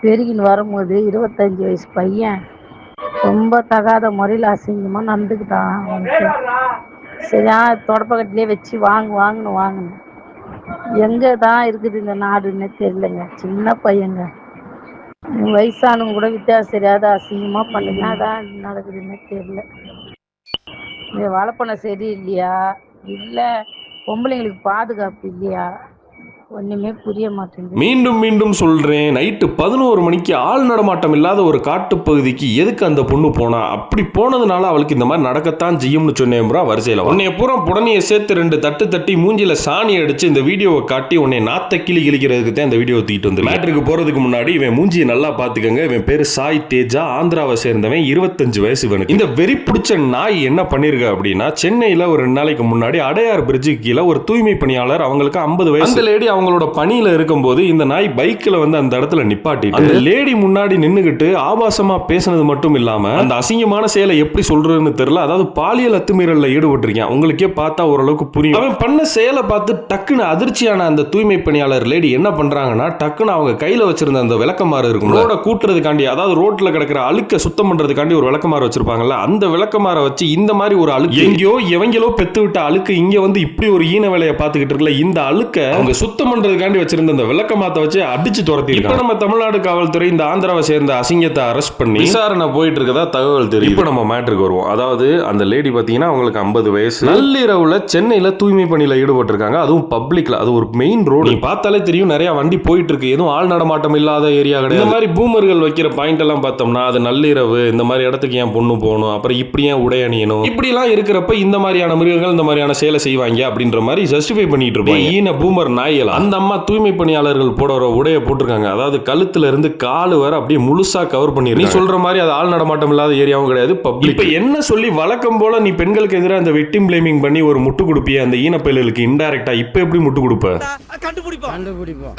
பெருகின்னு வரும்போது 25 வயசு பையன் ரொம்ப தகாத முறையில் அசிங்கமாக நடந்துக்கிட்டான். அவனுக்கு சரியா தொடப்பக்கட்டிலே வச்சு வாங்கணும். எங்கே தான் இருக்குது இந்த நாடுன்னே தெரியலங்க. சின்ன பையங்க, வயசானவங்க கூட வித்தியாசம் தெரியாத அசிங்கமாக பண்ணுங்கன்னா தான் நடக்குதுன்னே தெரியல. இந்த வளப்பணம் சரி இல்லையா, இல்லை பொம்பளைங்களுக்கு பாதுகாப்பு இல்லையா, ஒன்றுமே புரிய மாட்டேங்குது. மீண்டும் சொல்றேன், நைட்டு 11 மணிக்கு ஆள் நடமாட்டம் இல்லாத ஒரு காட்டுப்பகுதிக்கு எதுக்கு அந்த பொண்ணு போனா? அப்படி போனதுனால அவளுக்கு இந்த மாதிரி நடக்கத்தான் செய்யும்னு சொன்னேன் ப்ரோ. வரிசையில் உன்னைய பூரா புடனையை சேர்த்து 2 தட்டு தட்டி மூஞ்சில சாணி அடிச்சு இந்த வீடியோவை காட்டி உன்னை நாத்த கிழிக்கிறதுக்கு தான் இந்த வீடியோ தூக்கிட்டு வந்து. மேட்ருக்கு போறதுக்கு முன்னாடி இவன் மூஞ்சியை நல்லா பாத்துக்கங்க. இவன் பேரு சாய் தேஜா, ஆந்திராவை சேர்ந்தவன், 25 வயசு இவனுக்கு. இந்த வெறி பிடிச்ச நாய் என்ன பண்ணிருக்க அப்படின்னா, சென்னையில ஒரு 2 நாளைக்கு முன்னாடி அடையார் பிரிட்ஜுக்கு கீழே ஒரு தூய்மை பணியாளர், அவங்களுக்கு 50 வயசு, அந்த லேடி அவங்களோட பணியில இருக்கும்போது இந்த நாய் பைக்ல வந்து அந்த இடத்துல நிப்பாட்டிட்டு அந்த லேடி முன்னாடி நின்னுகிட்டு ஆபாசமா பேசினது மட்டும் இல்லாம அந்த அசிங்கமான செயலை எப்படி சொல்றதுன்னு தெரியல. அதாவது பாலியல் அத்துமீறல்ல ஈடுபட்டிருக்கேன். உங்களுக்கே பார்த்தா ஓரளவுக்கு புரியும். அவன் பண்ண செயலை பார்த்து டக்குன்னு அதிர்ச்சியான அந்த தூய்மை பணியாளர் லேடி என்ன பண்றாங்கன்னா, டக்குன்னு அவங்க கையில வச்சிருந்த அந்த விளக்கமாறு இருக்கும், ரோட கூட்டுறதுக்காண்டி, அதாவது ரோட்ல கிடக்கிற அழுக்க சுத்தம் பண்றதுக்காண்டி ஒரு விளக்கமாறு வச்சிருப்பாங்கல்ல, அந்த விளக்கமாற வச்சு இந்த மாதிரி ஒரு அழுக்கு, எங்கேயோ எவங்களோ பெத்து விட்ட அழுக்கு இங்க வந்து இப்படி ஒரு ஈன வேலையை பார்த்துக்கிட்டு இருக்கல, இந்த அழுக்க அவங்க சுத்தம் பண்றதுக்காண்டி வச்சிருந்த அந்த விளக்கமாத்த வச்சு அடிச்சு துரத்தி. இப்ப நம்ம தமிழ்நாடு காவல்துறை இந்த ஆந்திராவை சேர்ந்த அசிங்கத்தை அரெஸ்ட் பண்ணி விசாரணை போயிட்டு இருக்கதா தகவல் தெரியும். இப்ப நம்ம மேட்டருக்கு வருவோம். அதாவது அந்த லேடி பாத்தீங்கன்னா அவங்களுக்கு 50 வயசு, நள்ளிரவுல சென்னையில தூய்மை பணியில ஈடுபட்டு இருக்காங்க. அதுவும் பப்ளிக்ல, அது ஒரு மெயின் ரோடு, நீ பார்த்தாலே தெரியும் நிறைய வண்டி போயிட்டு இருக்கு. எதுவும் ஆள் நடமாட்டம் இல்லாத ஏரியா கிடையாது. இந்த மாதிரி பூமர்கள் வைக்கிற பாயிண்ட் எல்லாம் பார்த்தோம்னா, அது நள்ளிரவு இந்த மாதிரி இடத்துக்கு ஏன் பொண்ணு போகணும், அப்புறம் இப்படி ஏன் உடை அணியணும், இப்படி எல்லாம் இருக்கிறப்ப இந்த மாதிரியான மிருகங்கள் இந்த மாதிரியான செயலை செய்வாங்க அப்படின்ற மாதிரி ஜஸ்டிஃபை பண்ணிட்டு இருப்பாங்க. ஈன பூமர் நாயல். அந்த அம்மா தூய்மை பணியாளர்கள் போடுற உடைய போட்டிருக்காங்க. அதாவது கழுத்துல இருந்து காலு வரை அப்படியே முழுசா கவர் பண்ணி. நீ சொல்ற மாதிரி அது ஆள் நடமாட்டம் இல்லாத ஏரியாவும் கிடையாது, பப்ளிக். இப்ப என்ன சொல்லி வழக்கம் போல நீ பெண்களுக்கு எதிராக அந்த விக்டிம் பிளேமிங் பண்ணி ஒரு முட்டு கொடுப்பிய அந்த ஈனப்பயலுக்கு இன்டைரக்டா, இப்ப எப்படி முட்டு கொடுப்ப? கண்டுபிடிப்போம்.